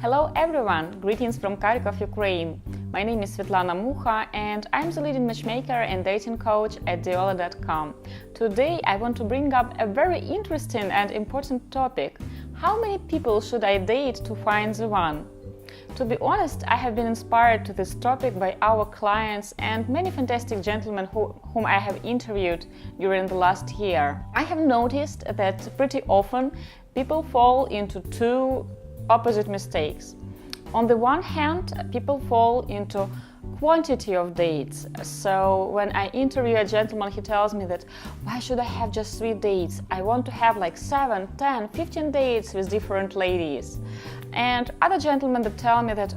Hello everyone! Greetings from Kharkov, Ukraine. My name is Svetlana Mukha and I'm the leading matchmaker and dating coach at Diolli.com. Today I want to bring up a very interesting and important topic. How many people should I date to find the one? To be honest, I have been inspired to this topic by our clients and many fantastic gentlemen whom I have interviewed during the last year. I have noticed that pretty often people fall into two opposite mistakes. On the one hand, people fall into quantity of dates. So when I interview a gentleman, he tells me that why should I have just 3 dates? I want to have like 7, 10, 15 dates with different ladies. And other gentlemen that tell me that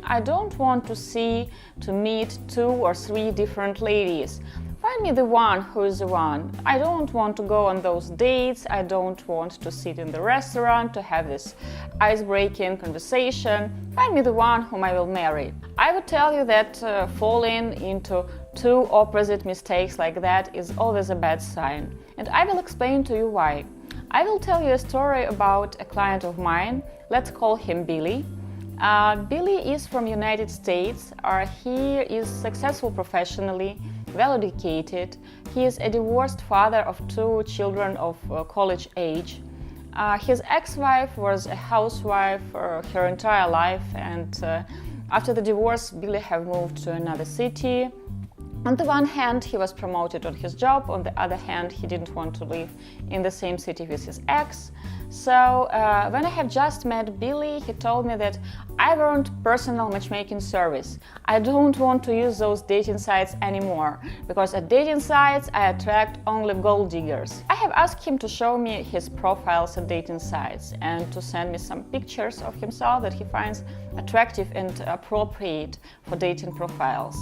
I don't want to meet 2 or 3 different ladies. Find me the one who is the one. I don't want to go on those dates. I don't want to sit in the restaurant to have this ice-breaking conversation. Find me the one whom I will marry. I would tell you that falling into 2 opposite mistakes like that is always a bad sign. And I will explain to you why. I will tell you a story about a client of mine. Let's call him Billy. Billy is from United States. He is successful professionally, well-educated. He is a divorced father of 2 children of college age. His ex-wife was a housewife her entire life, and after the divorce, Billy have moved to another city. On the one hand, he was promoted on his job. On the other hand, he didn't want to live in the same city with his ex. So when I have just met Billy, he told me that I want personal matchmaking service. I don't want to use those dating sites anymore, because at dating sites I attract only gold diggers. I have asked him to show me his profiles at dating sites and to send me some pictures of himself that he finds attractive and appropriate for dating profiles.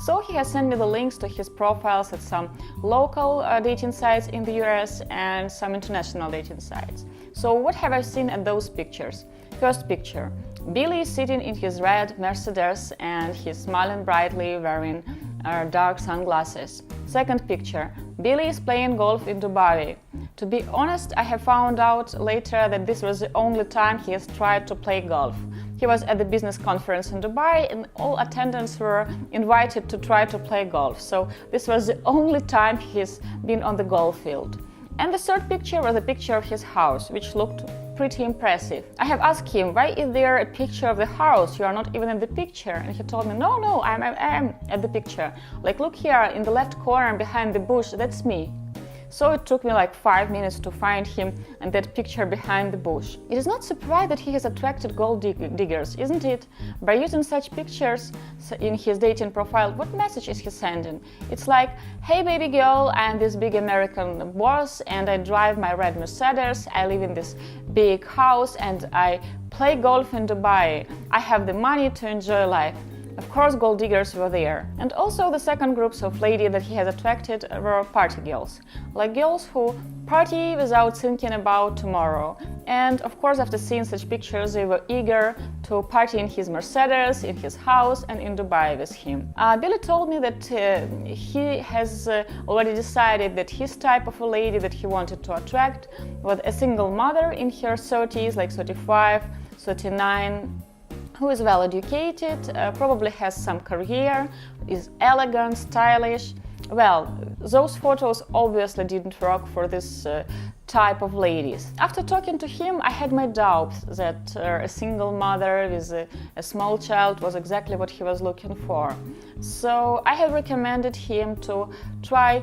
So he has sent me the links to his profiles at some local dating sites in the US and some international dating sites. So what have I seen at those pictures? First picture, Billy is sitting in his red Mercedes and he's smiling brightly, wearing dark sunglasses. Second picture, Billy is playing golf in Dubai. To be honest, I have found out later that this was the only time he has tried to play golf. He was at the business conference in Dubai and all attendants were invited to try to play golf. So this was the only time he's been on the golf field. And the third picture was a picture of his house, which looked pretty impressive. I have asked him, why is there a picture of the house? You are not even in the picture. And he told me, no, I'm at the picture. Like, look here in the left corner behind the bush, that's me. So it took me like 5 minutes to find him and that picture behind the bush. It is not surprised that he has attracted gold diggers, isn't it? By using such pictures in his dating profile, what message is he sending? It's like, hey baby girl, I am this big American boss and I drive my red Mercedes, I live in this big house and I play golf in Dubai. I have the money to enjoy life. Of course, gold diggers were there. And also the second groups of ladies that he has attracted were party girls. Like girls who party without thinking about tomorrow. And of course, after seeing such pictures, they were eager to party in his Mercedes, in his house and in Dubai with him. Billy told me that he has already decided that his type of a lady that he wanted to attract was a single mother in her 30s, like 35, 39, who is well educated, probably has some career, is elegant, stylish. Well, those photos obviously didn't work for this type of ladies. After talking to him, I had my doubts that a single mother with a small child was exactly what he was looking for. So I have recommended him to try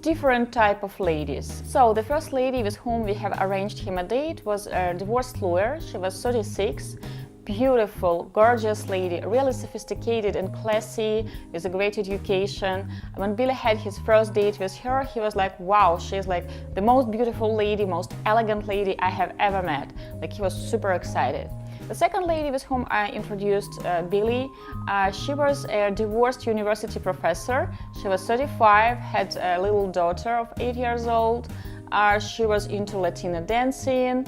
different type of ladies. So the first lady with whom we have arranged him a date was a divorced lawyer. She was 36. Beautiful, gorgeous lady, really sophisticated and classy, with a great education. When Billy had his first date with her, he was like, wow, she's like the most beautiful lady, most elegant lady I have ever met. Like, he was super excited. The second lady with whom I introduced Billy, she was a divorced university professor. She was 35, had a little daughter of 8 years old. She was into Latina dancing.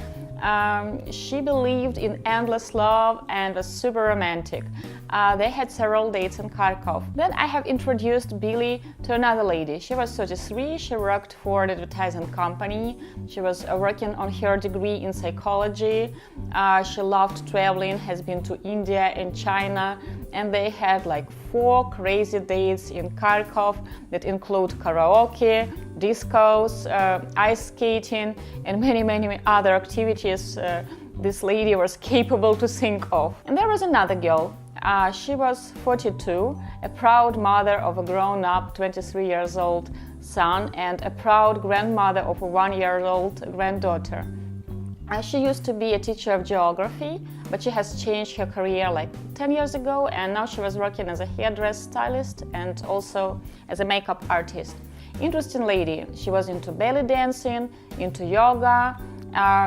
She believed in endless love and was super romantic. They had several dates in Kharkov. Then I have introduced Billy to another lady. She was 33, she worked for an advertising company. She was working on her degree in psychology. She loved traveling, has been to India and China, and they had like 4 crazy dates in Kharkov that include karaoke, discos, ice skating, and many other activities this lady was capable to think of. And there was another girl. She was 42, a proud mother of a grown-up 23 years old son and a proud grandmother of a 1-year-old granddaughter. She used to be a teacher of geography, but she has changed her career like 10 years ago, and now she was working as a hairdress stylist and also as a makeup artist. Interesting lady. She was into belly dancing, into yoga.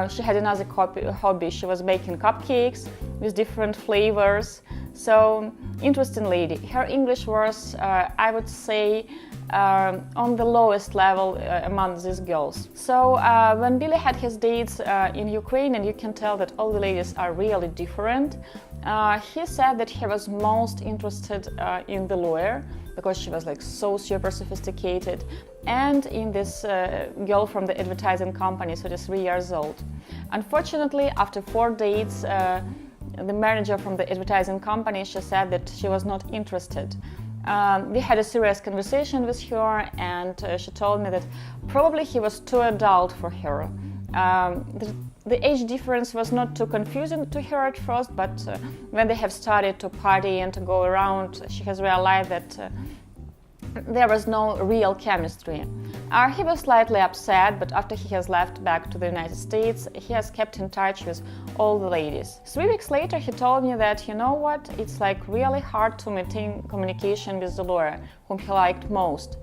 She had another hobby. She was baking cupcakes with different flavors. So, interesting lady. Her English was, I would say, on the lowest level among these girls. So when Billy had his dates in Ukraine, and you can tell that all the ladies are really different, he said that he was most interested in the lawyer because she was like so super sophisticated, and in this girl from the advertising company, 33 years old. Unfortunately, after 4 dates, the manager from the advertising company, she said that she was not interested. We had a serious conversation with her, and she told me that probably he was too adult for her. The age difference was not too confusing to her at first, but when they have started to party and to go around, she has realized that there was no real chemistry. He was slightly upset, but after he has left back to the United States, he has kept in touch with all the ladies. 3 weeks later, he told me that, you know what, it's like really hard to maintain communication with the lawyer, whom he liked most.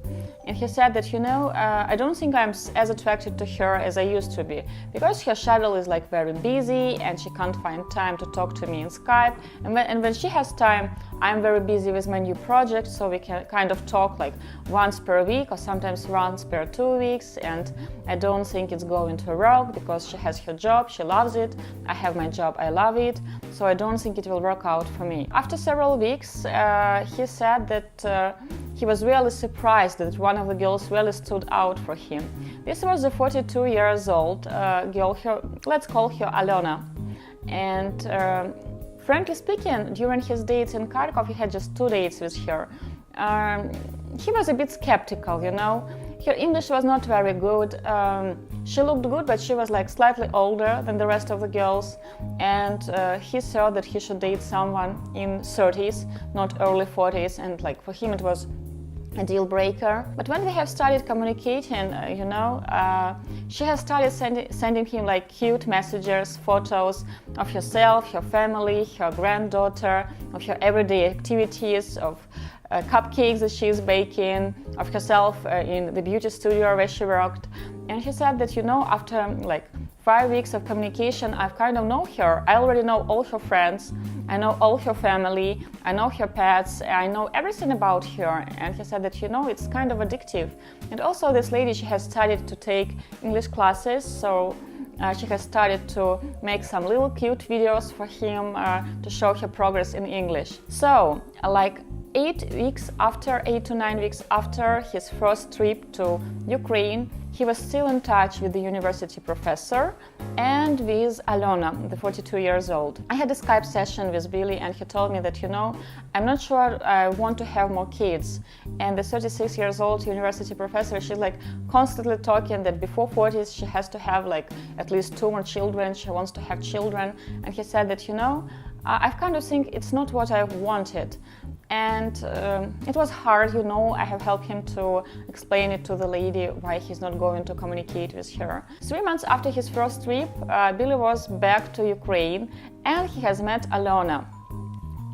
And he said that, you know, I don't think I'm as attracted to her as I used to be, because her schedule is like very busy and she can't find time to talk to me in Skype. And when she has time, I'm very busy with my new project, so we can kind of talk like once per week or sometimes once per 2 weeks. And I don't think it's going to work because she has her job, she loves it. I have my job, I love it. So I don't think it will work out for me. After several weeks, he said that he was really surprised that one of the girls really stood out for him. This was a 42 years old girl, let's call her Alona. And frankly speaking, during his dates in Kharkov, he had just 2 dates with her. He was a bit skeptical, you know. Her English was not very good. She looked good, but she was like slightly older than the rest of the girls. And he thought that he should date someone in 30s, not early 40s. And like for him, it was a deal breaker. But when we have started communicating, she has started sending him like cute messages, photos of herself, her family, her granddaughter, of her everyday activities, of cupcakes that she's baking, of herself in the beauty studio where she worked. And she said that, you know, after like 5 weeks of communication, I've kind of know her. I already know all her friends, I know all her family, I know her pets, I know everything about her. And he said that, you know, it's kind of addictive. And also this lady, she has started to take English classes, so she has started to make some little cute videos for him to show her progress in English. So, like 8 to 9 weeks after his first trip to Ukraine, he was still in touch with the university professor and with Alona, the 42 years old. I had a Skype session with Billy, and he told me that, you know, I'm not sure I want to have more kids. And the 36 years old university professor, she's like constantly talking that before 40s she has to have like at least 2 more children, she wants to have children. And he said that, you know, I kind of think it's not what I wanted. And it was hard, you know. I have helped him to explain it to the lady why he's not going to communicate with her. 3 months after his first trip, Billy was back to Ukraine, and he has met Alona.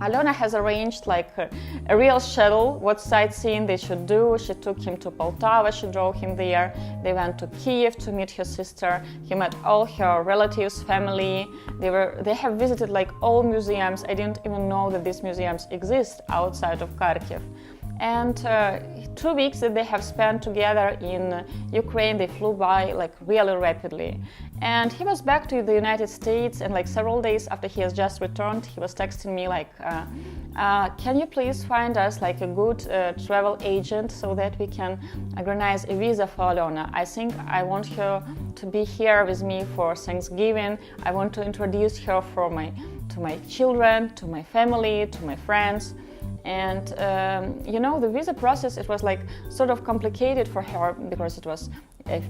Alona has arranged like a real schedule, what sightseeing they should do. She took him to Poltava, she drove him there. They went to Kiev to meet her sister. He met all her relatives, family. They have visited like all museums. I didn't even know that these museums exist outside of Kharkiv. And 2 weeks that they have spent together in Ukraine, they flew by like really rapidly. And he was back to the United States, and like several days after he has just returned, he was texting me like, can you please find us like a good travel agent so that we can organize a visa for Alona? I think I want her to be here with me for Thanksgiving. I want to introduce her to my children, to my family, to my friends. And you know, the visa process, it was like sort of complicated for her because it was a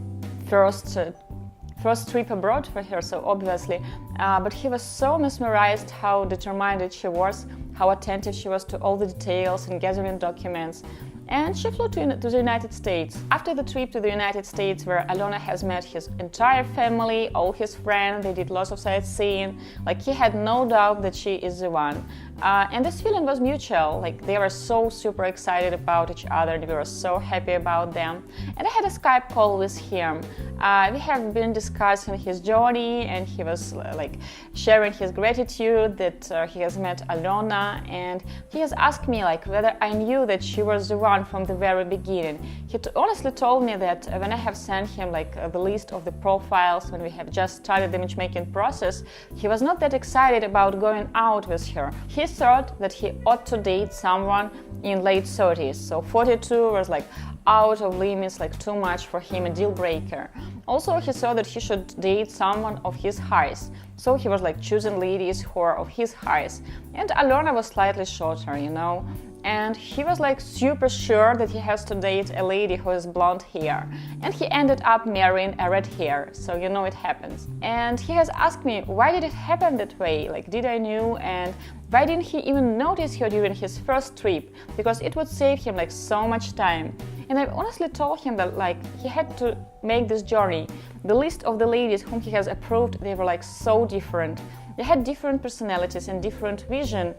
first trip abroad for her, so obviously, but he was so mesmerized how determined she was, how attentive she was to all the details and gathering documents. And she flew to the United States. After the trip to the United States, where Alona has met his entire family, all his friends, they did lots of sightseeing, like he had no doubt that she is the one. And this feeling was mutual, like they were so super excited about each other, they were so happy about them. And I had a Skype call with him. We have been discussing his journey, and he was like sharing his gratitude that he has met Alona, and he has asked me like whether I knew that she was the one from the very beginning. He honestly told me that when I have sent him like the list of the profiles when we have just started the matchmaking process, he was not that excited about going out with her. He thought that he ought to date someone in late 30s, so 42 was like out of limits, like too much for him, a deal breaker. Also, he saw that he should date someone of his height, so he was like choosing ladies who are of his height. And Alona was slightly shorter, you know, and he was like super sure that he has to date a lady who has blonde hair, and he ended up marrying a red hair, so you know it happens. And he has asked me, why did it happen that way, like did I knew, and why didn't he even notice her during his first trip, because it would save him like so much time. And I honestly told him that like he had to make this journey. The list of the ladies whom he has approved, they were like so different. They had different personalities and different vision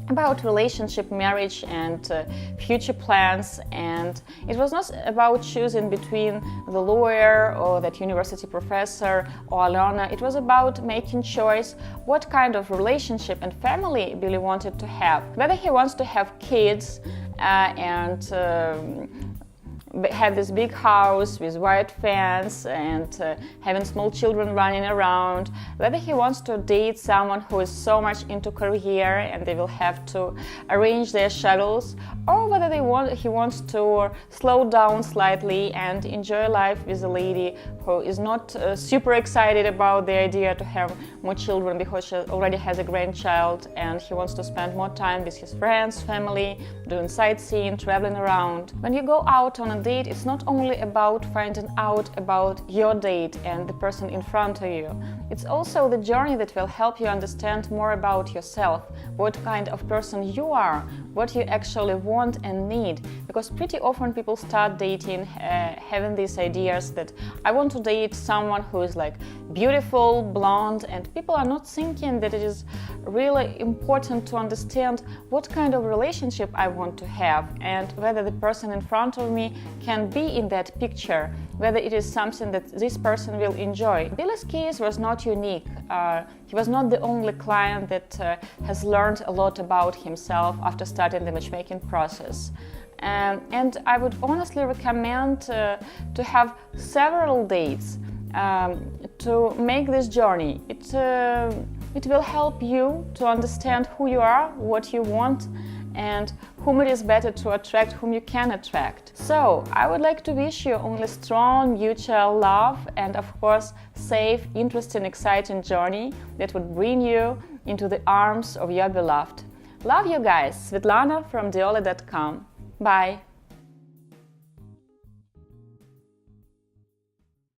about relationship, marriage, and future plans. And it was not about choosing between the lawyer or that university professor or Alona. It was about making choice what kind of relationship and family Billy wanted to have. Whether he wants to have kids and have this big house with white fence and having small children running around, whether he wants to date someone who is so much into career and they will have to arrange their schedules, or whether he wants to slow down slightly and enjoy life with a lady who is not super excited about the idea to have more children because she already has a grandchild, and he wants to spend more time with his friends, family, doing sightseeing, traveling around. When you go out on a date, it's not only about finding out about your date and the person in front of you. It's also the journey that will help you understand more about yourself, what kind of person you are, what you actually want and need. Because pretty often people start dating having these ideas that I want to date someone who is like beautiful, blonde, and people are not thinking that it is really important to understand what kind of relationship I want to have and whether the person in front of me can be in that picture, whether it is something that this person will enjoy. Billy's case was not unique. He was not the only client that has learned a lot about himself after starting the matchmaking process. And I would honestly recommend to have several dates to make this journey. It will help you to understand who you are, what you want, and whom it is better to attract, whom you can attract. So I would like to wish you only strong mutual love and of course safe, interesting, exciting journey that would bring you into the arms of your beloved. Love you guys. Svetlana from Diolli.com. Bye.